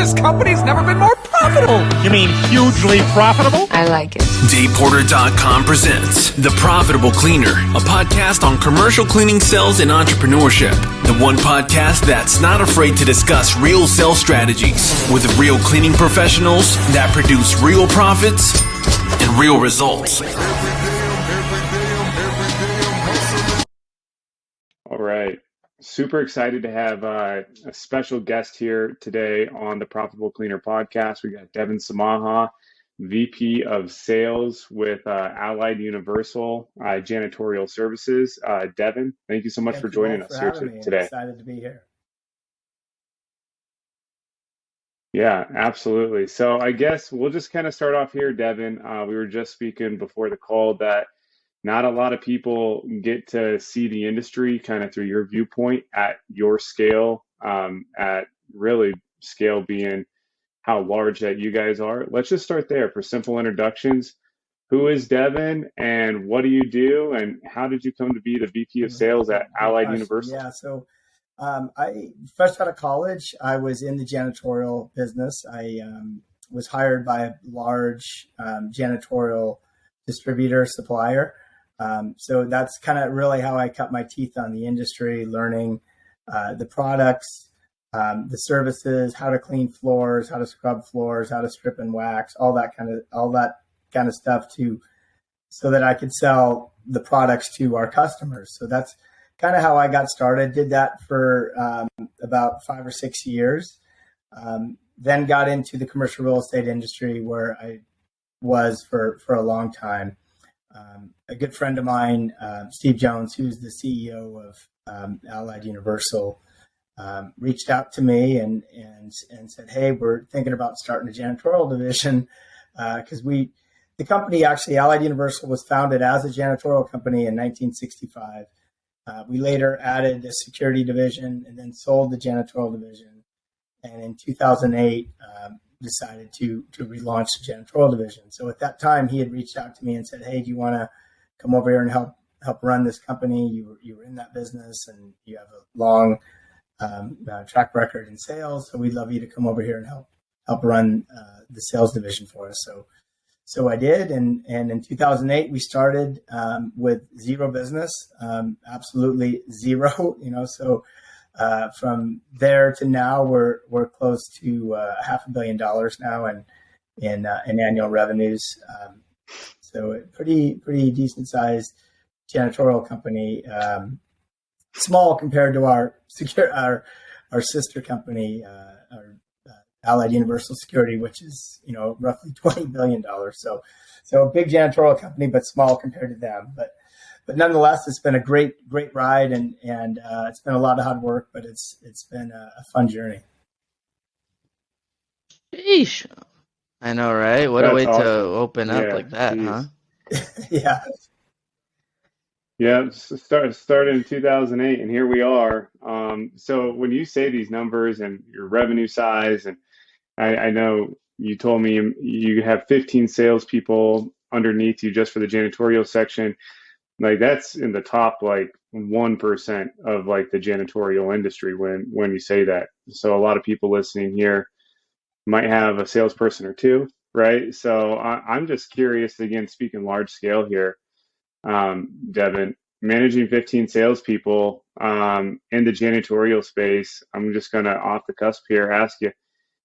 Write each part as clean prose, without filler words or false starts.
This company's never been more profitable. You mean hugely profitable? I like it. DavePorter.com presents The Profitable Cleaner, a podcast on commercial cleaning sales and entrepreneurship. The one podcast that's not afraid to discuss real sales strategies with real cleaning professionals that produce real profits and real results. All right. Super excited to have a special guest here today on the Profitable Cleaner podcast. We got Devin Samaha, VP of Sales with Allied Universal Janitorial Services. Devin, thank you so much for joining us here today. I'm excited to be here. Yeah, absolutely. So I guess we'll just kind of start off here, Devin. We were just speaking before the call that not a lot of people get to see the industry kind of through your viewpoint at your scale, at really scale being how large that you guys are. Let's just start there for simple introductions. Who is Devin and what do you do and how did you come to be the VP of Sales at Allied Universal? Yeah, so I fresh out of college, I was in the janitorial business. I was hired by a large janitorial distributor supplier. So that's kind of really how I cut my teeth on the industry, learning the products, the services, how to clean floors, how to scrub floors, how to strip and wax, all that kind of stuff so that I could sell the products to our customers. So that's kind of how I got started. Did that for about 5 or 6 years. Then got into the commercial real estate industry where I was for a long time. A good friend of mine, Steve Jones, who's the CEO of Allied Universal, reached out to me and said, "Hey, we're thinking about starting a janitorial division," because the company actually, Allied Universal, was founded as a janitorial company in 1965. We later added a security division and then sold the janitorial division, and in 2008 decided to relaunch the janitorial division. So at that time, he had reached out to me and said, "Hey, do you want to come over here and help run this company? You were in that business and you have a long track record in sales. So we'd love you to come over here and help run the sales division for us." So I did, and in 2008 we started with zero business, absolutely zero. So from there to now, we're close to $500 million now in annual revenues. So a pretty decent sized janitorial company, small compared to our sister company, our Allied Universal Security, which is roughly $20 billion. So a big janitorial company, but small compared to them. But nonetheless, it's been a great ride, and it's been a lot of hard work, but it's been a fun journey. Sheesh. I know, right? What That's a way awesome. to open up like that, geez. huh? Yeah. Yeah, started in 2008, and here we are. So when you say these numbers and your revenue size, and I know you told me you have 15 salespeople underneath you just for the janitorial section. Like that's in the top 1% of the janitorial industry when you say that. So a lot of people listening here might have a salesperson or two, right? So I'm just curious, again, speaking large scale here, Devin, managing 15 salespeople in the janitorial space. I'm just gonna off the cusp here ask you,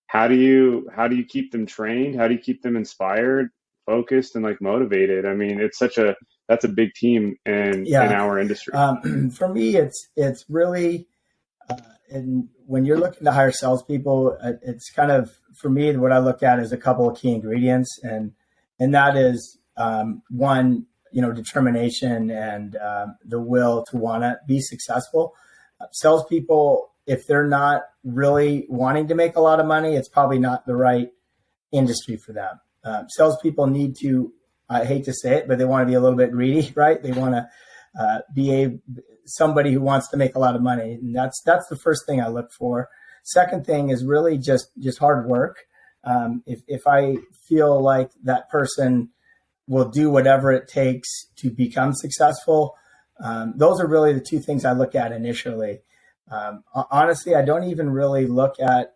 how do you keep them trained? How do you keep them inspired, focused, and motivated? I mean, that's a big team in our industry. For me, it's really, and when you're looking to hire salespeople, it's kind of, for me, what I look at is a couple of key ingredients, and that is one, determination and the will to want to be successful. Salespeople, if they're not really wanting to make a lot of money, it's probably not the right industry for them. Salespeople need to, I hate to say it, but they want to be a little bit greedy, right? They want to be somebody who wants to make a lot of money. And that's the first thing I look for. Second thing is really just hard work. If I feel like that person will do whatever it takes to become successful, those are really the two things I look at initially. Honestly, I don't even really look at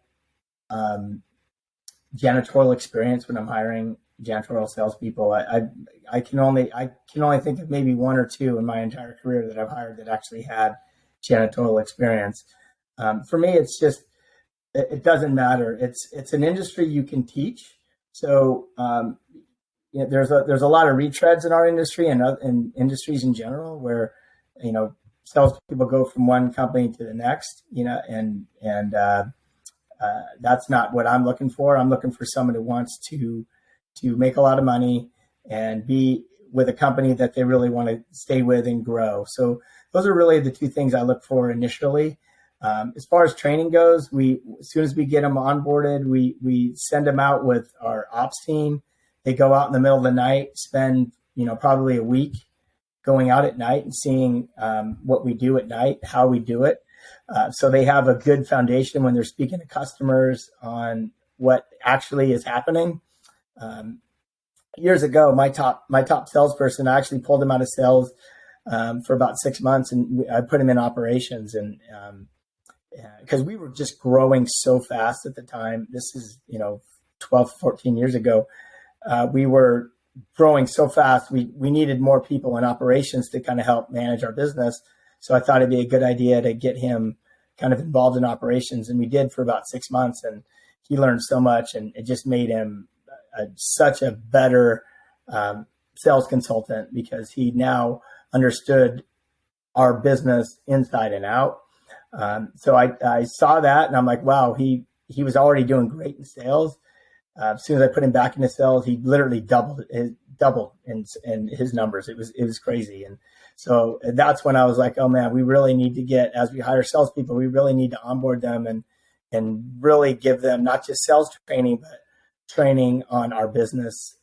janitorial experience when I'm hiring janitorial salespeople. I can only think of maybe one or two in my entire career that I've hired that actually had janitorial experience. For me, it's just it doesn't matter. It's an industry you can teach. So there's a lot of retreads in our industry and in industries in general where salespeople go from one company to the next. And that's not what I'm looking for. I'm looking for someone who wants to make a lot of money and be with a company that they really want to stay with and grow. So those are really the two things I look for initially. As far as training goes, as soon as we get them onboarded, we send them out with our ops team. They go out in the middle of the night, spend probably a week going out at night and seeing what we do at night, how we do it. So they have a good foundation when they're speaking to customers on what actually is happening. Years ago, my top salesperson, I actually pulled him out of sales for about 6 months, and I put him in operations, and because we were just growing so fast at the time. This is 12, 14 years ago. We were growing so fast. We needed more people in operations to kind of help manage our business. So I thought it'd be a good idea to get him kind of involved in operations, and we did for about 6 months, and he learned so much, and it just made him such a better sales consultant because he now understood our business inside and out. So I saw that, and I'm like, wow, he was already doing great in sales. As soon as I put him back into sales, he literally doubled in his numbers. It was crazy. And so that's when I was like, oh man, we really need to get, as we hire salespeople, we really need to onboard them and really give them not just sales training, but training on our business,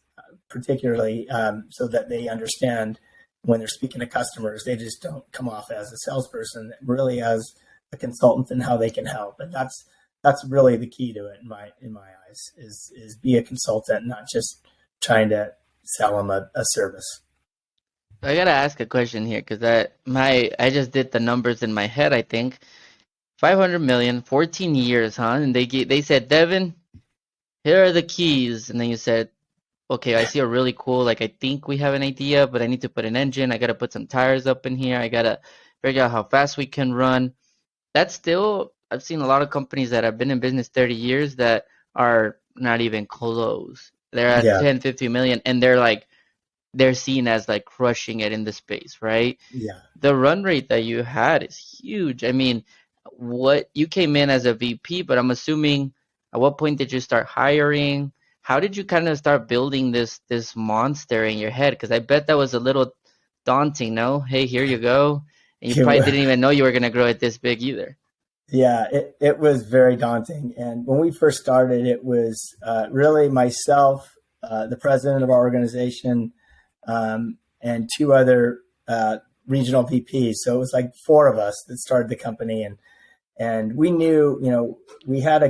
particularly so that they understand when they're speaking to customers, they just don't come off as a salesperson, really as a consultant and how they can help. And that's really the key to it in my eyes is be a consultant, not just trying to sell them a service. I gotta ask a question here because I just did the numbers in my head. I think 500 million, 14 years, huh? And they said, Devin, here are the keys. And then you said, okay, I see a really cool, I think we have an idea, but I need to put an engine. I got to put some tires up in here. I got to figure out how fast we can run. That's still, I've seen a lot of companies that have been in business 30 years that are not even close. They're at 10, 50 million, and they're seen as crushing it in the space, right? Yeah. The run rate that you had is huge. I mean, you came in as a VP, but I'm assuming at what point did you start hiring? How did you kind of start building this monster in your head? Because I bet that was a little daunting, no? Hey, here you go. And you probably didn't even know you were going to grow it this big either. Yeah, it was very daunting. And when we first started, it was really myself, the president of our organization, and two other regional VPs. So it was four of us that started the company. And we knew, we had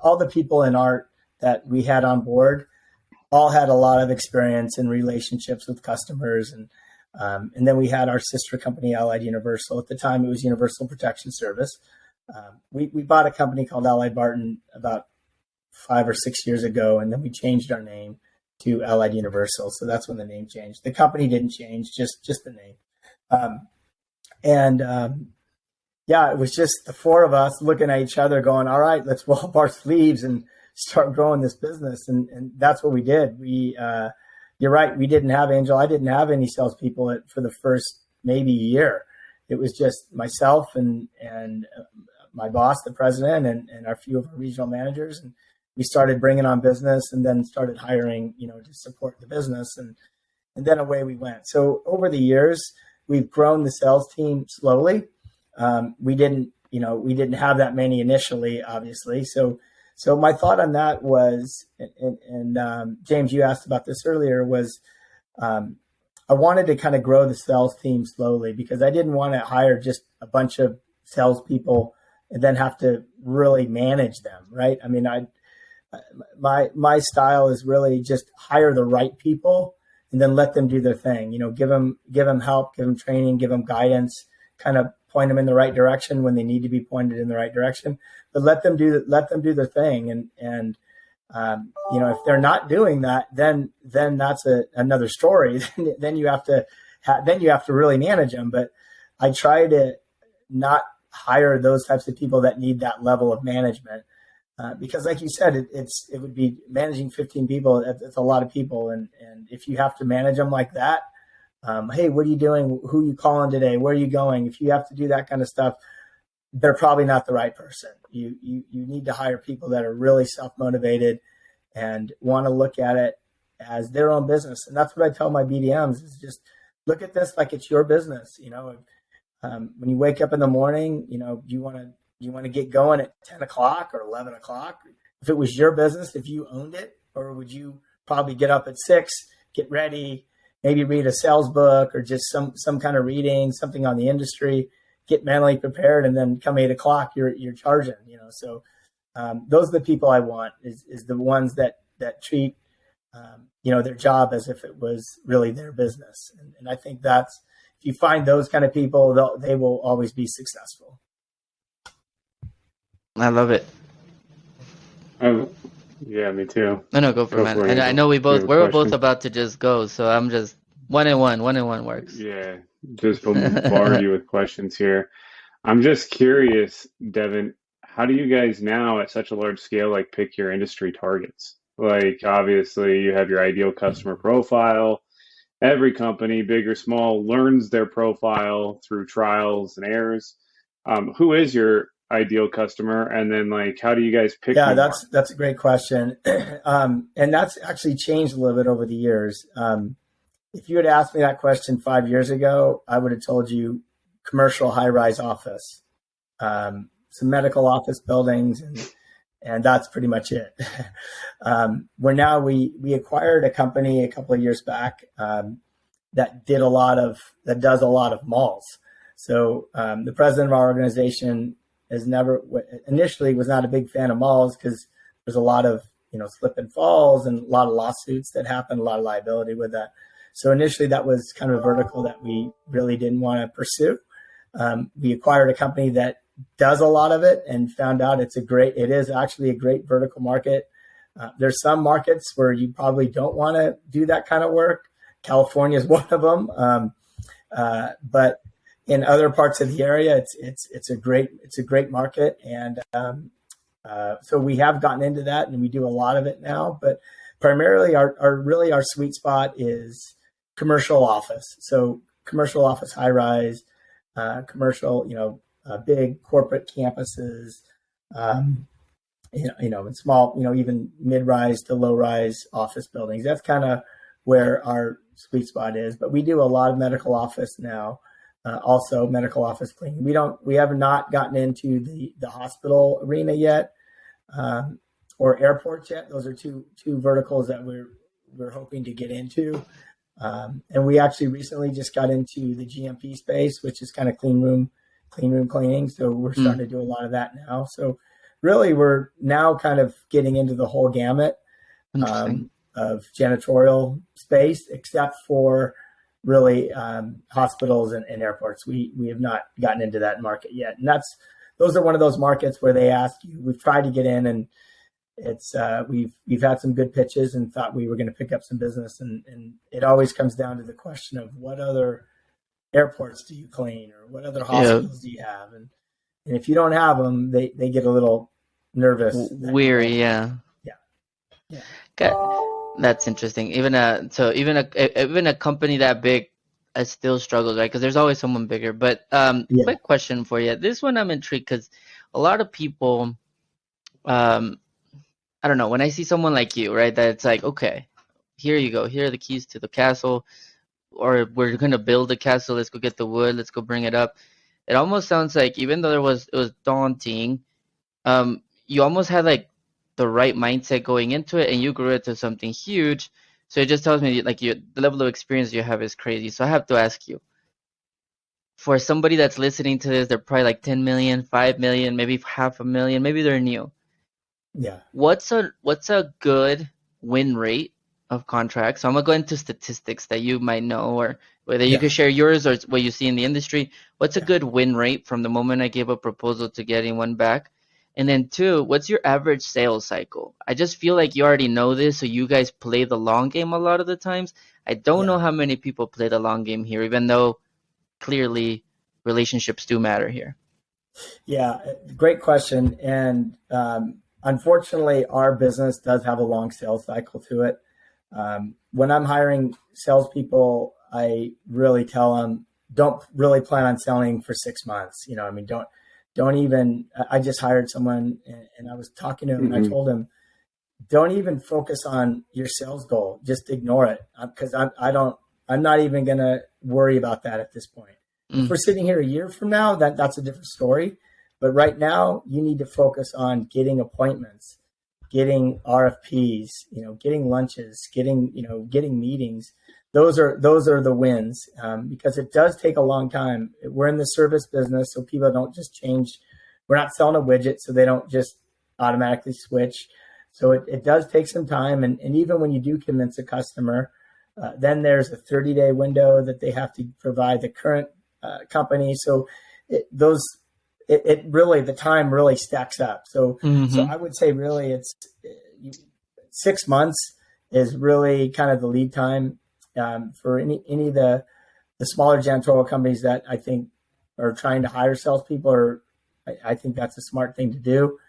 all the people in art that we had on board all had a lot of experience in relationships with customers. And then we had our sister company, Allied Universal. At the time, it was Universal Protection Service. We bought a company called Allied Barton about 5 or 6 years ago, and then we changed our name to Allied Universal. So that's when the name changed. The company didn't change, just the name. It was just the four of us looking at each other going, all right, let's roll up our sleeves and start growing this business. And that's what we did. You're right. We didn't have Angel. I didn't have any salespeople for the first maybe year. It was just myself and my boss, the president, and a few of our regional managers. And we started bringing on business and then started hiring, to support the business. And then away we went. So over the years, we've grown the sales team slowly. We didn't have that many initially, obviously. So my thought on that was, and James, you asked about this earlier, was I wanted to kind of grow the sales team slowly because I didn't want to hire just a bunch of salespeople and then have to really manage them, right? I mean, my style is really just hire the right people and then let them do their thing. Give them help, give them training, give them guidance, kind of point them in the right direction when they need to be pointed in the right direction, but let them do their thing. And If they're not doing that, then that's another story. Then you have to really manage them. But I try to not hire those types of people that need that level of management, because, like you said, it would be managing 15 people. It's a lot of people, and if you have to manage them like that, hey, what are you doing? Who are you calling today? Where are you going? If you have to do that kind of stuff, they're probably not the right person. You need to hire people that are really self-motivated and want to look at it as their own business. And that's what I tell my BDMs is just look at this like it's your business. When you wake up in the morning, you want to get going at 10 o'clock or 11 o'clock. If it was your business, if you owned it, or would you probably get up at 6, get ready, maybe read a sales book or just some kind of reading, something on the industry, get mentally prepared, and then come 8 o'clock, you're charging, So those are the people I want is the ones that treat, their job as if it was really their business. And I think that's, if you find those kind of people, they will always be successful. I love it. Oh, yeah, me too. No, go for it, man. And I know we're both about to just go, so I'm just one and one works. Yeah, just bombard you with questions here. I'm just curious, Devin, how do you guys now at such a large scale pick your industry targets? Obviously you have your ideal customer profile. Every company, big or small, learns their profile through trials and errors. Who is your ideal customer, and then how do you guys pick? Yeah, that's a great question. And that's actually changed a little bit over the years. If you had asked me that question 5 years ago, I would have told you commercial high-rise office, some medical office buildings, and that's pretty much it. We acquired a company a couple of years back that does a lot of malls. So the president of our organization initially was not a big fan of malls because there's a lot of slip and falls and a lot of lawsuits that happen, a lot of liability with that. So initially that was kind of a vertical that we really didn't want to pursue. We acquired a company that does a lot of it and found out it is actually a great vertical market. There's some markets where you probably don't want to do that kind of work. California is one of them. But in other parts of the area, it's a great market. And so we have gotten into that and we do a lot of it now, but primarily our sweet spot is commercial office. So commercial office, high rise, commercial, big corporate campuses, and small, even mid-rise to low-rise office buildings. That's kind of where our sweet spot is. But we do a lot of medical office now, also medical office cleaning. We have not gotten into the hospital arena yet, or airports yet. Those are two verticals that we're hoping to get into. And we actually recently just got into the GMP space, which is kind of clean room cleaning. So we're starting to do a lot of that now. So really we're now kind of getting into the whole gamut of janitorial space, except for really hospitals and airports. We have not gotten into that market yet. And those are one of those markets where they ask you, we've tried to get in, and it's we've had some good pitches and thought we were going to pick up some business, and it always comes down to the question of what other airports do you clean, or what other hospitals do you have, and if you don't have them, they get a little nervous, weary. Yeah. That's interesting. Even a company that big still struggles, right? Because there's always someone bigger. But quick question for you. This one I'm intrigued because a lot of people, I don't know, when I see someone like you, right, that it's like, okay, here you go, here are the keys to the castle, or we're gonna build a castle, let's go get the wood, let's go bring it up. It almost sounds like, even though it was daunting, you almost had like the right mindset going into it, and you grew it to something huge. So it just tells me like the level of experience you have is crazy. So I have to ask you, for somebody that's listening to this, they're probably like 10 million, 5 million, maybe 500,000, maybe they're new. Yeah. What's a good win rate of contracts? So I'm gonna go into statistics that you might know, or whether you could share yours or what you see in the industry. What's a good win rate from the moment I give a proposal to getting one back? And then two, what's your average sales cycle? I just feel like you already know this, so you guys play the long game a lot of the times. I don't know how many people play the long game here, even though clearly relationships do matter here. Yeah, great question. And unfortunately, our business does have a long sales cycle to it. When I'm hiring salespeople, I really tell them, don't really plan on selling for 6 months. You know, I mean, don't even, I just hired someone and I was talking to him and I told him, don't even focus on your sales goal. Just ignore it, because I'm not even going to worry about that at this point. If we're sitting here a year from now, that's a different story. But right now, you need to focus on getting appointments, getting RFPs, getting lunches, getting meetings. Those are the wins, because it does take a long time. We're in the service business, so people don't just change. We're not selling a widget, so they don't just automatically switch. So it does take some time. And even when you do convince a customer, then there's a 30-day window that they have to provide the current company. So the time really stacks up. So I would say really it's 6 months is really kind of the lead time for any of the smaller janitorial companies that I think are trying to hire salespeople. Or I think that's a smart thing to do.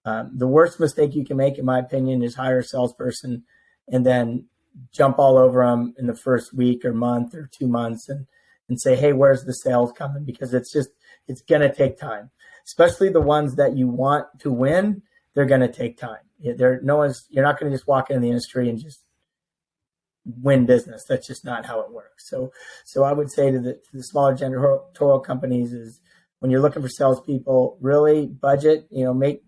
The worst mistake you can make, in my opinion, is hire a salesperson and then jump all over them in the first week or month or 2 months and say, hey, where's the sales coming? Because it's going to take time, especially the ones that you want to win. They're going to take time. You're not going to just walk into the industry and just win business. That's just not how it works. So I would say to the smaller janitorial companies is, when you're looking for salespeople, really budget, when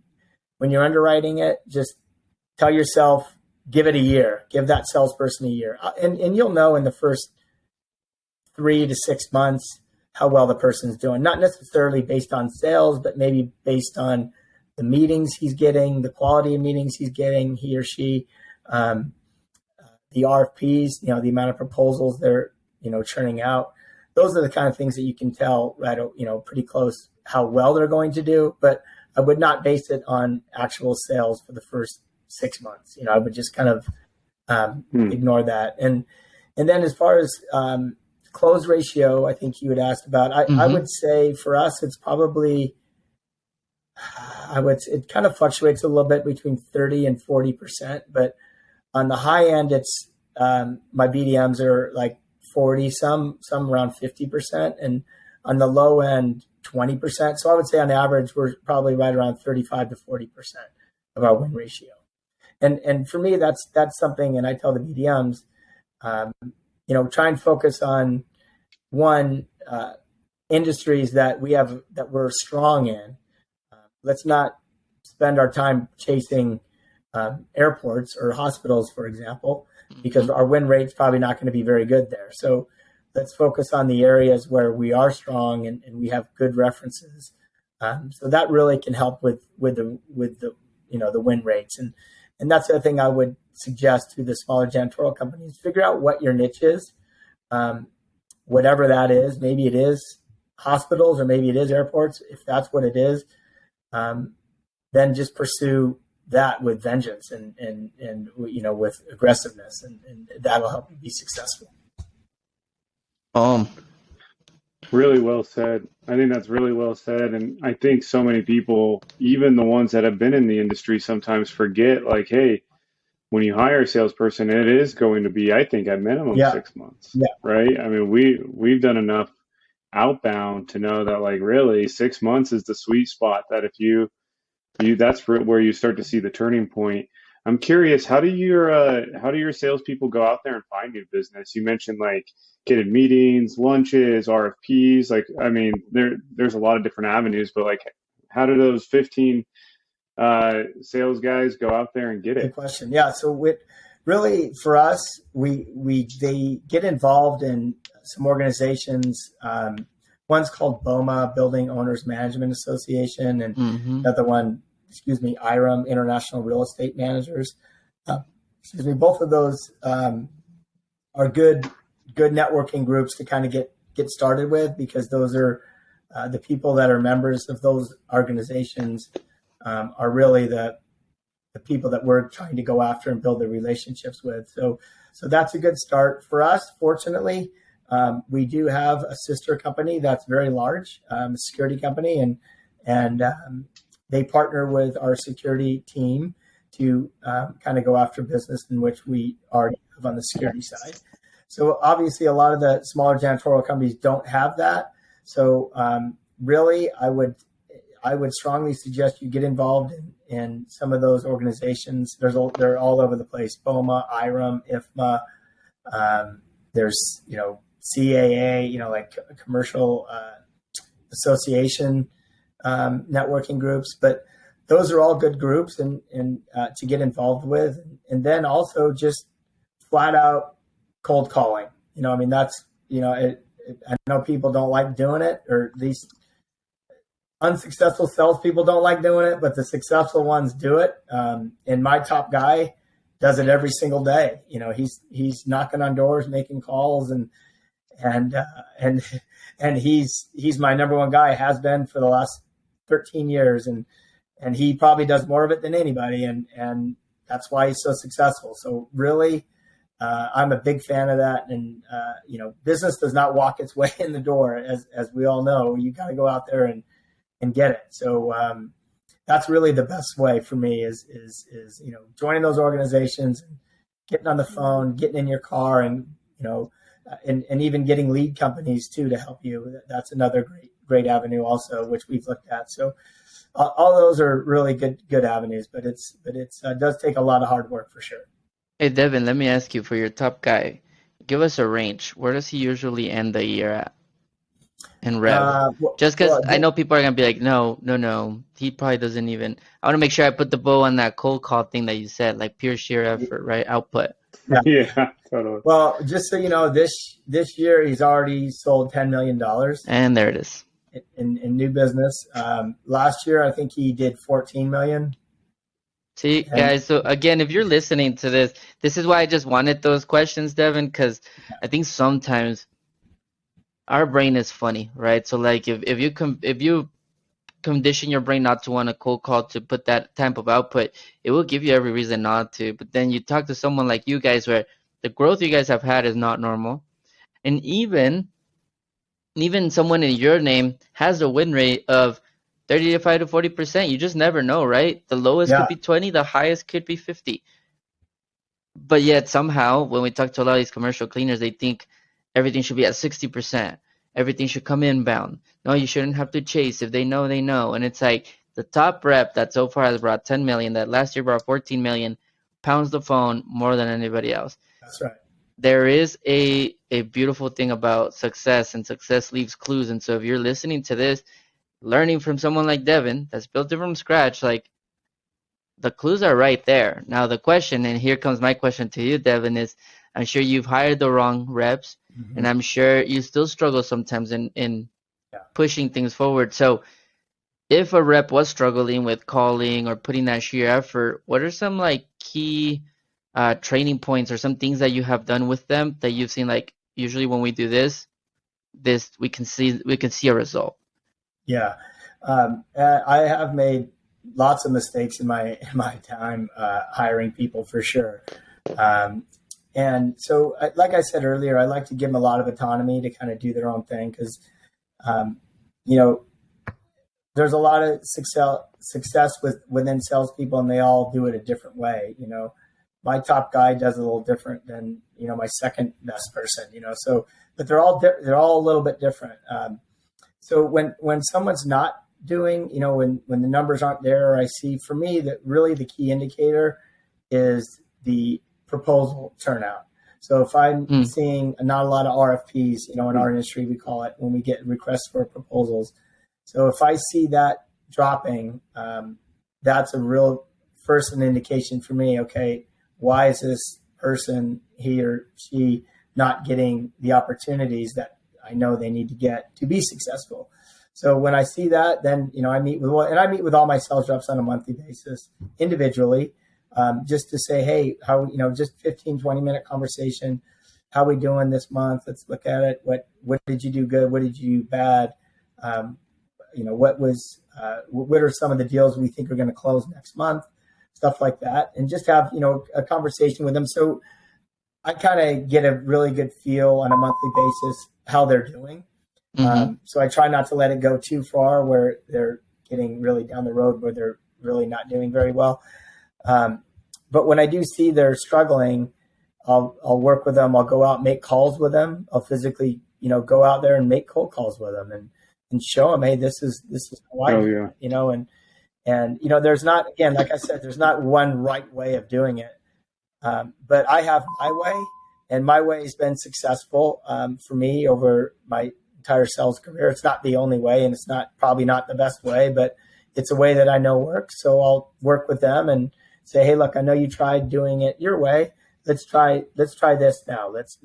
you're underwriting it, just tell yourself, give it a year, give that salesperson a year. And you'll know in the first 3 to 6 months how well the person's doing, not necessarily based on sales, but maybe based on the meetings he's getting, the quality of meetings he's getting, he or she, the RFPs, the amount of proposals they're, churning out. Those are the kind of things that you can tell right, pretty close how well they're going to do. But I would not base it on actual sales for the first 6 months. I would just kind of ignore that. And then as far as close ratio, I think you had asked about, I would say for us, it's probably, it kind of fluctuates a little bit between 30 and 40%, but on the high end, it's, my BDMs are like 40, some around 50%, and on the low end, 20%. So I would say on average, we're probably right around 35 to 40% of our win ratio. And for me, that's something, and I tell the BDMs, try and focus on industries that we're strong in. Let's not spend our time chasing airports or hospitals, for example, because our win rate's probably not going to be very good there. So let's focus on the areas where we are strong and we have good references. So that really can help with the win rates. And that's the other thing I would suggest to the smaller janitorial companies: figure out what your niche is, whatever that is. Maybe it is hospitals, or maybe it is airports. If that's what it is, then just pursue that with vengeance and with aggressiveness, and that'll help you be successful. Really well said. I think that's really well said. And I think so many people, even the ones that have been in the industry, sometimes forget, like, hey, when you hire a salesperson, it is going to be, I think, at minimum 6 months, right? I mean, we've done enough outbound to know that, like, really 6 months is the sweet spot, that if you that's where you start to see the turning point. I'm curious, how do your salespeople go out there and find new business? You mentioned like getting meetings, lunches, RFPs. Like, I mean, there's a lot of different avenues, but like, how do those 15 sales guys go out there and get it? Good question. Yeah. So really for us, they get involved in some organizations. One's called BOMA, Building Owners Management Association, and another one, IREM, International Real Estate Managers. Both of those are good networking groups to kind of get started with, because those are the people that are members of those organizations are really the people that we're trying to go after and build the relationships with. So that's a good start for us. Fortunately, we do have a sister company that's very large, a security company, and they partner with our security team to kind of go after business in which we already have on the security side. So obviously, a lot of the smaller janitorial companies don't have that. So really, I would strongly suggest you get involved in some of those organizations. They're all over the place: BOMA, IRM, IFMA. There's CAA, like commercial association networking groups. But those are all good groups and to get involved with, and then also just flat out cold calling. That's I know people don't like doing it, or at least unsuccessful salespeople don't like doing it, but the successful ones do it. And my top guy does it every single day. He's knocking on doors, making calls, and he's my number one guy, has been for the last 13 years. And he probably does more of it than anybody. And that's why he's so successful. So really, I'm a big fan of that. And, business does not walk its way in the door, as we all know. You got to go out there and get it. So that's really the best way for me is joining those organizations, and getting on the phone, getting in your car, and and even getting lead companies too to help you. That's another great avenue also, which we've looked at. So all those are really good avenues, but it does take a lot of hard work for sure. Hey, Devin, let me ask you, for your top guy, give us a range. Where does he usually end the year at in rev? Just because I know people are going to be like, no, he probably doesn't even. I want to make sure I put the bow on that cold call thing that you said, like pure sheer effort, right? Output. Yeah, totally. Well, just so you know, this year he's already sold $10 million. And there it is. In new business. Last year, I think he did 14 million. See, guys, so again, if you're listening to this is why I just wanted those questions, Devin, because I think sometimes our brain is funny, right? So like if you condition your brain not to want a cold call to put that type of output, it will give you every reason not to. But then you talk to someone like you guys, where the growth you guys have had is not normal. And even someone in your name has a win rate of 35 to 40%. You just never know, right? The lowest could be 20, the highest could be 50. But yet somehow, when we talk to a lot of these commercial cleaners, they think everything should be at 60%. Everything should come inbound. No, you shouldn't have to chase. If they know, they know. And it's like the top rep that so far has brought 10 million, that last year brought 14 million, pounds the phone more than anybody else. That's right. There is a beautiful thing about success, and success leaves clues. And so if you're listening to this, learning from someone like Devin that's built it from scratch, like, the clues are right there. Now the question, and here comes my question to you, Devin, is I'm sure you've hired the wrong reps, and I'm sure you still struggle sometimes in pushing things forward. So if a rep was struggling with calling or putting that sheer effort, what are some like key training points or some things that you have done with them that you've seen, like, usually when we do this we can see a result? Yeah. I have made lots of mistakes in my time hiring people, for sure. And so, like I said earlier, I like to give them a lot of autonomy to kind of do their own thing, because, there's a lot of success within salespeople, and they all do it a different way. My top guy does it a little different than, my second best person, so, but they're all a little bit different. So when someone's not doing, when the numbers aren't there, I see, for me, that really the key indicator is the proposal turnout. So if I'm seeing not a lot of RFPs, in our industry, we call it, when we get requests for proposals. So if I see that dropping, that's a real first an indication for me. Okay, why is this person, he or she, not getting the opportunities that I know they need to get to be successful? So when I see that, then, I meet with all my sales reps on a monthly basis individually, just to say, hey, how, just 15, 20-minute conversation. How we doing this month? Let's look at it. What did you do good? What did you do bad? what are some of the deals we think are going to close next month, stuff like that, and just have, a conversation with them. So I kind of get a really good feel on a monthly basis how they're doing. So I try not to let it go too far where they're getting really down the road where they're really not doing very well. But when I do see they're struggling, I'll work with them. I'll go out, make calls with them. I'll physically, go out there and make cold calls with them and show them, hey, this is how I do it, and there's not, again, like I said, there's not one right way of doing it. But I have my way, and my way has been successful for me over my entire sales career. It's not the only way, and it's probably not the best way, but it's a way that I know works. So I'll work with them and say, hey, look, I know you tried doing it your way. Let's try this now. Let's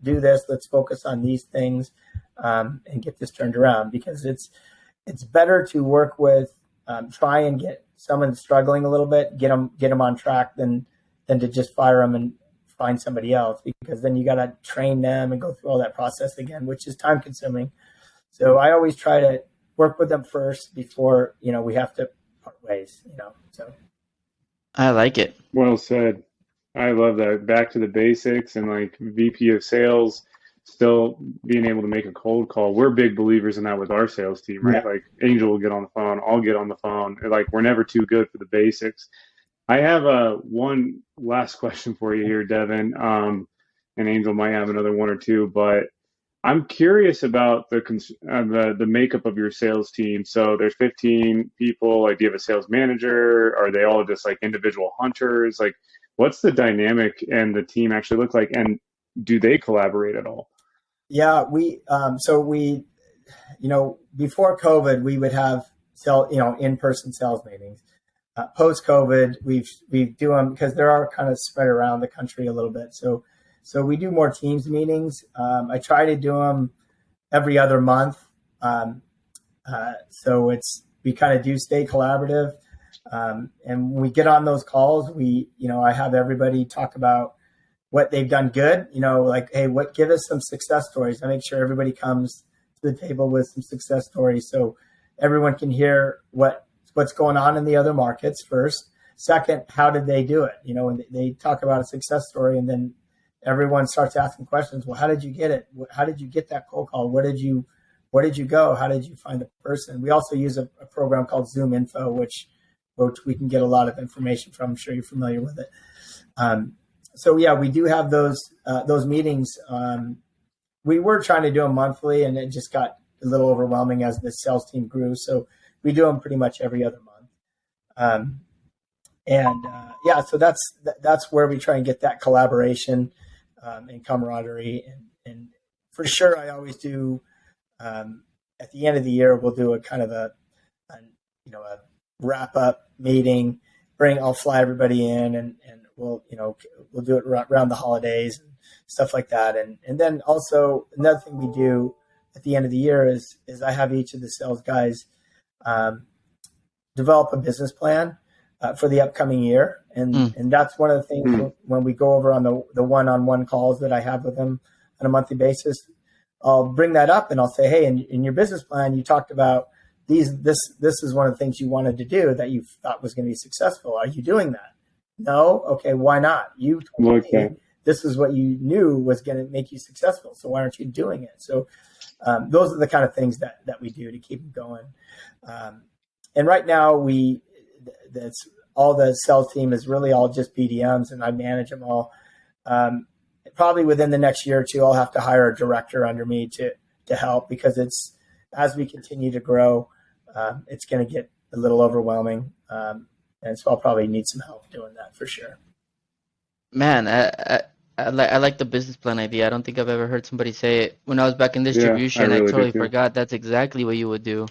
do this. Let's focus on these things and get this turned around, because it's better to work with, try and get someone struggling a little bit, get them on track than to just fire them and find somebody else, because then you got to train them and go through all that process again, which is time consuming. So I always try to work with them first before, we have to part ways, so. I like it. Well said. I love that. Back to the basics, and like VP of sales, still being able to make a cold call. We're big believers in that with our sales team, right? Yeah. Like Angel will get on the phone, I'll get on the phone. Like, we're never too good for the basics. I have one last question for you here, Devin. And Angel might have another one or two, but I'm curious about the makeup of your sales team. So there's 15 people. Like, do you have a sales manager? Are they all just like individual hunters? Like, what's the dynamic and the team actually look like? And do they collaborate at all? Yeah, before COVID, we would have in-person sales meetings. Post COVID, we do them because they are kind of spread around the country a little bit. So we do more Teams meetings. I try to do them every other month. So we kind of do stay collaborative. And when we get on those calls, I have everybody talk about what they've done good, like, hey, give us some success stories. I make sure everybody comes to the table with some success stories so everyone can hear what's going on in the other markets first. Second, how did they do it? When they talk about a success story, and then everyone starts asking questions. Well, how did you get it? How did you get that cold call? Where did you go? How did you find the person? We also use a program called Zoom Info, which we can get a lot of information from. I'm sure you're familiar with it. So yeah, we do have those meetings. We were trying to do them monthly, and it just got a little overwhelming as the sales team grew. So we do them pretty much every other month. So that's where we try and get that collaboration and camaraderie. And for sure, I always do. At the end of the year, we'll do a kind of a wrap up meeting. I'll fly everybody in, and we'll do it around the holidays and stuff like that. And then also another thing we do at the end of the year is I have each of the sales guys develop a business plan for the upcoming year. And that's one of the things when we go over on the one-on-one calls that I have with them on a monthly basis. I'll bring that up and I'll say, hey, in your business plan, you talked about this is one of the things you wanted to do that you thought was going to be successful. Are you doing that? No? Okay, why not? You told me this is what you knew was going to make you successful. So why aren't you doing it? So those are the kind of things that we do to keep them going. And right now that's all the sales team is really all just BDMs, and I manage them all. Probably within the next year or two, I'll have to hire a director under me to help, because as we continue to grow, it's going to get a little overwhelming. And so I'll probably need some help doing that for sure. Man, I like the business plan idea. I don't think I've ever heard somebody say it. When I was back in distribution, I totally forgot that's exactly what you would do.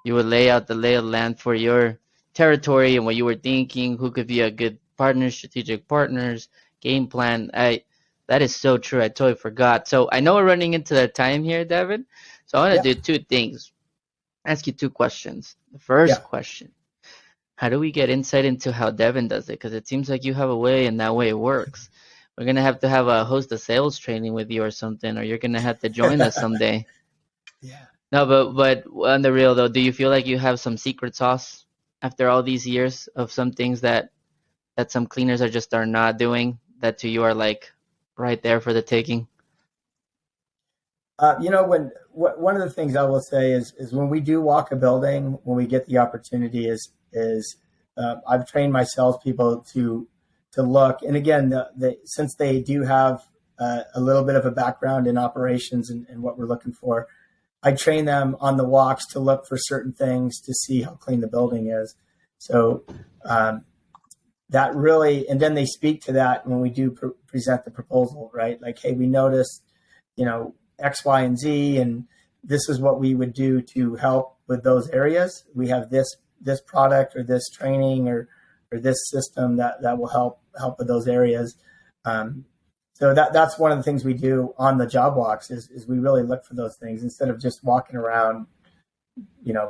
You would lay out the lay of land for your territory and what you were thinking, who could be a good partner, strategic partners, game plan. That is so true. I totally forgot. So I know we're running into the time here, Devin. So I want to do two things. Ask you two questions. The first question, how do we get insight into how Devin does it? Because it seems like you have a way, and that way it works. We're going to have a host a sales training with you or something, or you're going to have to join us someday. Yeah. No, but on the real though, do you feel like you have some secret sauce after all these years of some things that some cleaners are not doing that to you are like right there for the taking? One of the things I will say is when we do walk a building, when we get the opportunity, is I've trained my salespeople to look, and again, since they do have a little bit of a background in operations and what we're looking for, I train them on the walks to look for certain things to see how clean the building is. So that really, and then they speak to that when we do present the proposal, right? Like, hey, we noticed, X, Y, and Z, and this is what we would do to help with those areas. We have this product or this training or this system that will help with those areas. So that's one of the things we do on the job walks is we really look for those things instead of just walking around,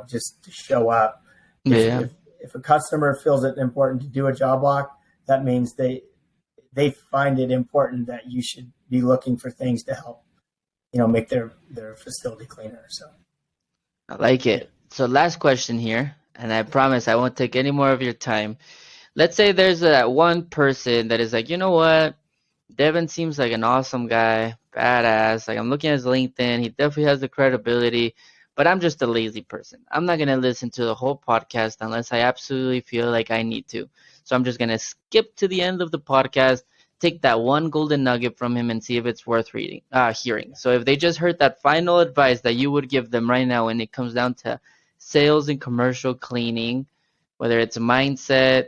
just to show up. Yeah. If a customer feels it important to do a job walk, that means they find it important that you should be looking for things to help, make their facility cleaner. So I like it. So last question here, and I promise I won't take any more of your time. Let's say there's that one person that is like, you know what? Devin seems like an awesome guy, badass. Like I'm looking at his LinkedIn, he definitely has the credibility, but I'm just a lazy person. I'm not gonna listen to the whole podcast unless I absolutely feel like I need to. So I'm just gonna skip to the end of the podcast, take that one golden nugget from him and see if it's worth hearing. So if they just heard that final advice that you would give them right now when it comes down to sales and commercial cleaning, whether it's a mindset,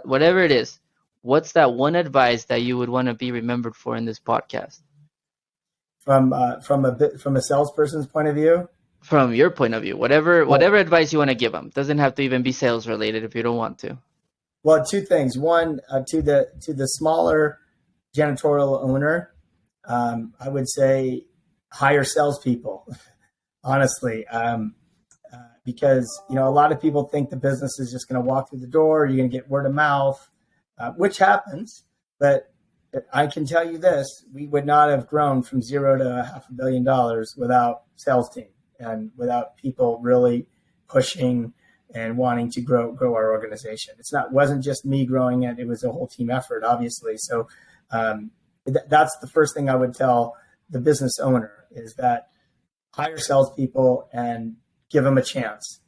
whatever it is, what's that one advice that you would want to be remembered for in this podcast? From a salesperson's point of view, from your point of view, whatever advice you want to give them, doesn't have to even be sales related if you don't want to. Well, two things. One, to the smaller janitorial owner, I would say hire salespeople. Honestly, because a lot of people think the business is just going to walk through the door. You're going to get word of mouth, which happens. But I can tell you this: we would not have grown from $0 to $500 million without sales team and without people really pushing and wanting to grow our organization. Wasn't just me growing it; it was a whole team effort, obviously. So that's the first thing I would tell the business owner is that hire salespeople and give them a chance.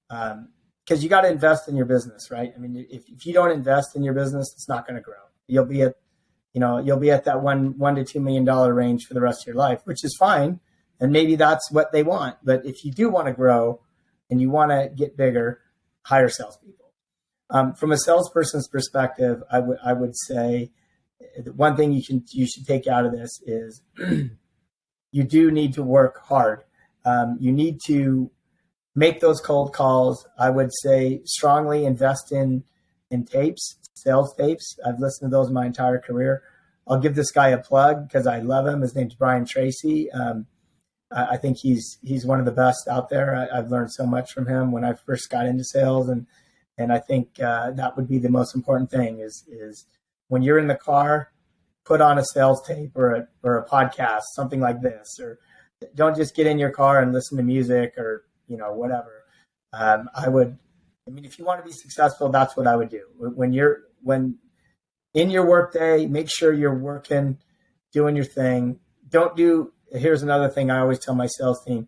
Because you got to invest in your business, right? I mean, if you don't invest in your business, it's not going to grow. You'll be at that $1 to $2 million range for the rest of your life, which is fine, and maybe that's what they want. But if you do want to grow and you want to get bigger, hire salespeople. From a salesperson's perspective, I would say the one thing you should take out of this is you do need to work hard. You need to make those cold calls. I would say strongly invest in tapes, sales tapes. I've listened to those my entire career. I'll give this guy a plug because I love him. His name's Brian Tracy. I think he's one of the best out there. I've learned so much from him when I first got into sales, and I think that would be the most important thing is when you're in the car, put on a sales tape or a podcast, something like this, or don't just get in your car and listen to music or whatever. If you want to be successful, that's what I would do. When in your workday, make sure you're working, doing your thing. Here's another thing I always tell my sales team.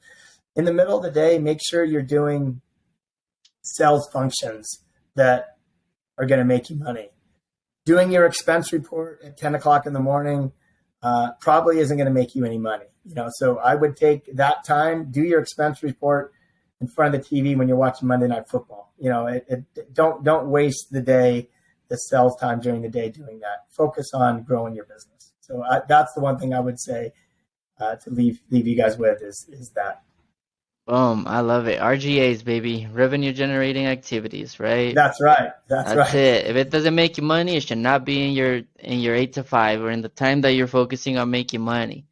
In the middle of the day, make sure you're doing sales functions that are going to make you money. Doing your expense report at 10 o'clock in the morning probably isn't going to make you any money. So I would take that time, do your expense report in front of the TV when you're watching Monday Night Football. Don't waste the sales time during the day doing that. Focus on growing your business. So that's the one thing I would say to leave you guys with is that. Boom, I love it. RGAs, baby, revenue generating activities, right? That's right. That's right. It. If it doesn't make you money, it should not be in your 8 to 5 or in the time that you're focusing on making money.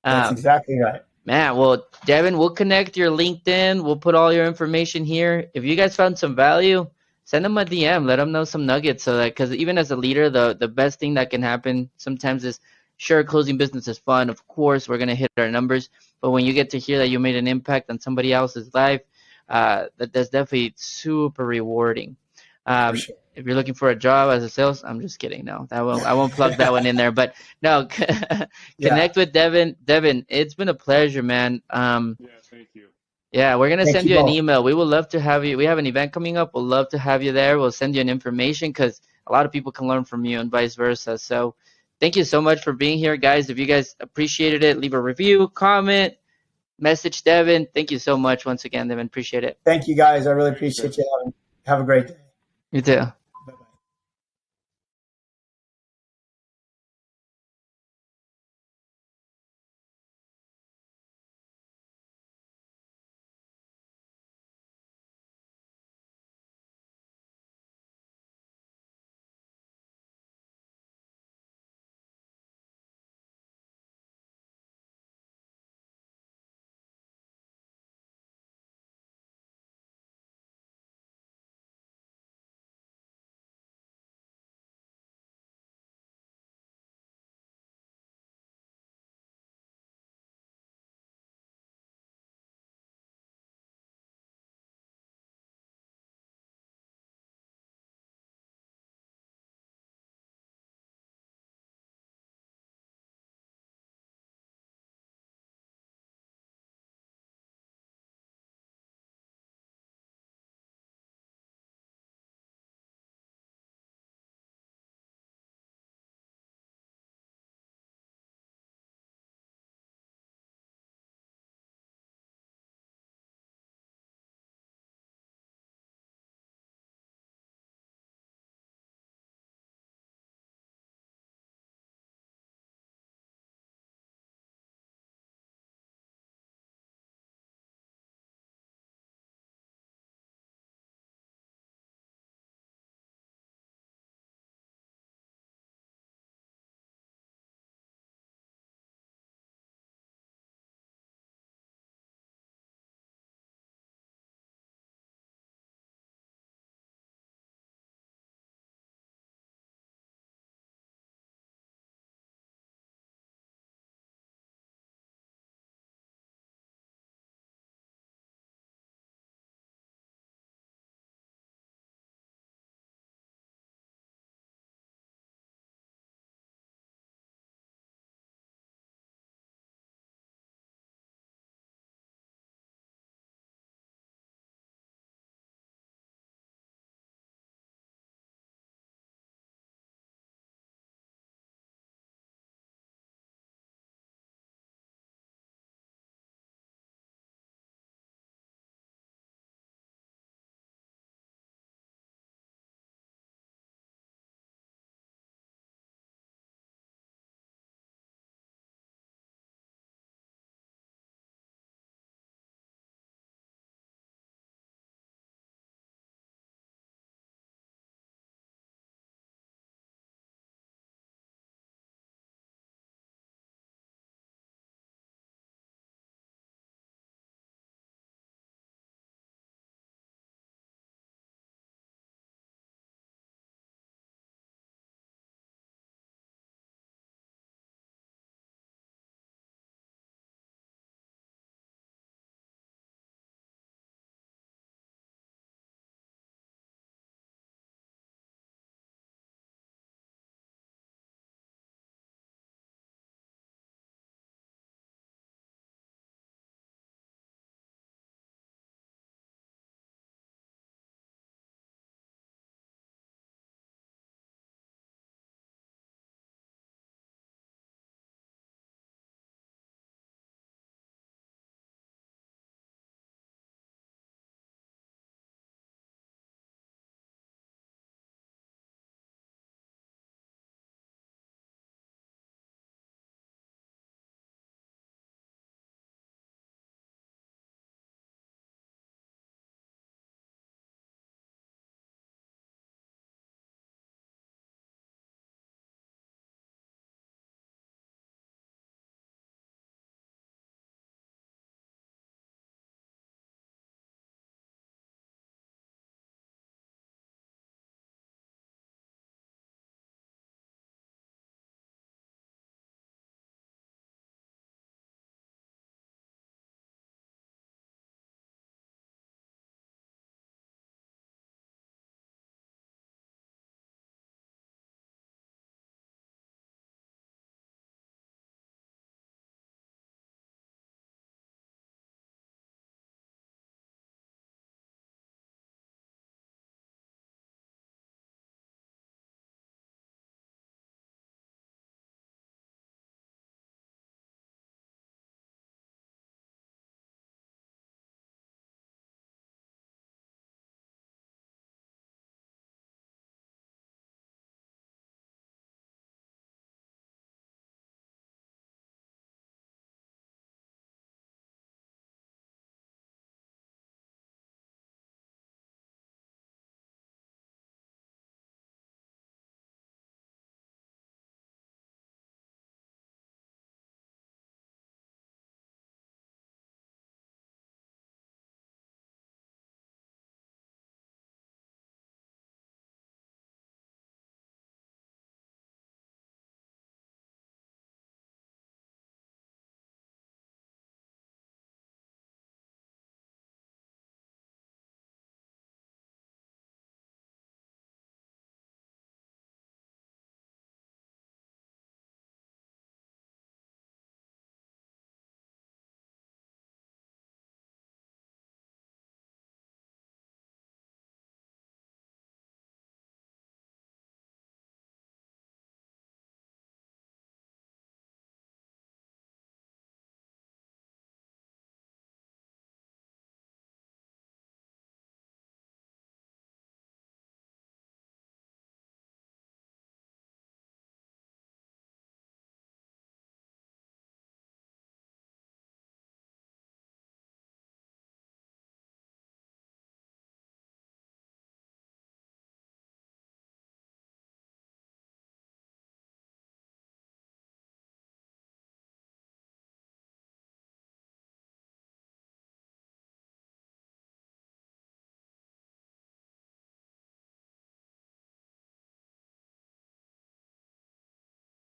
That's exactly right. Man, well, Devin, we'll connect your LinkedIn. We'll put all your information here. If you guys found some value, send them a DM. Let them know some nuggets. So that, because even as a leader, the best thing that can happen sometimes is Sure, closing business is fun. Of course, we're going to hit our numbers. But when you get to hear that you made an impact on somebody else's life, that's definitely super rewarding. For sure. If you're looking for a job as a sales, I'm just kidding. No, I won't plug that one in there. But no, connect with Devin. Devin, it's been a pleasure, man. Yeah, thank you. Yeah, we're gonna Thank send you you an both. email. We would love to have you. We have an event coming up. We'll love to have you there. We'll send you an information because a lot of people can learn from you and vice versa. So thank you so much for being here, guys. If you guys appreciated it, leave a review, comment, message Devin. Thank you so much once again, Devin. Appreciate it. Thank you, guys. I really appreciate you. Have a great day. You too.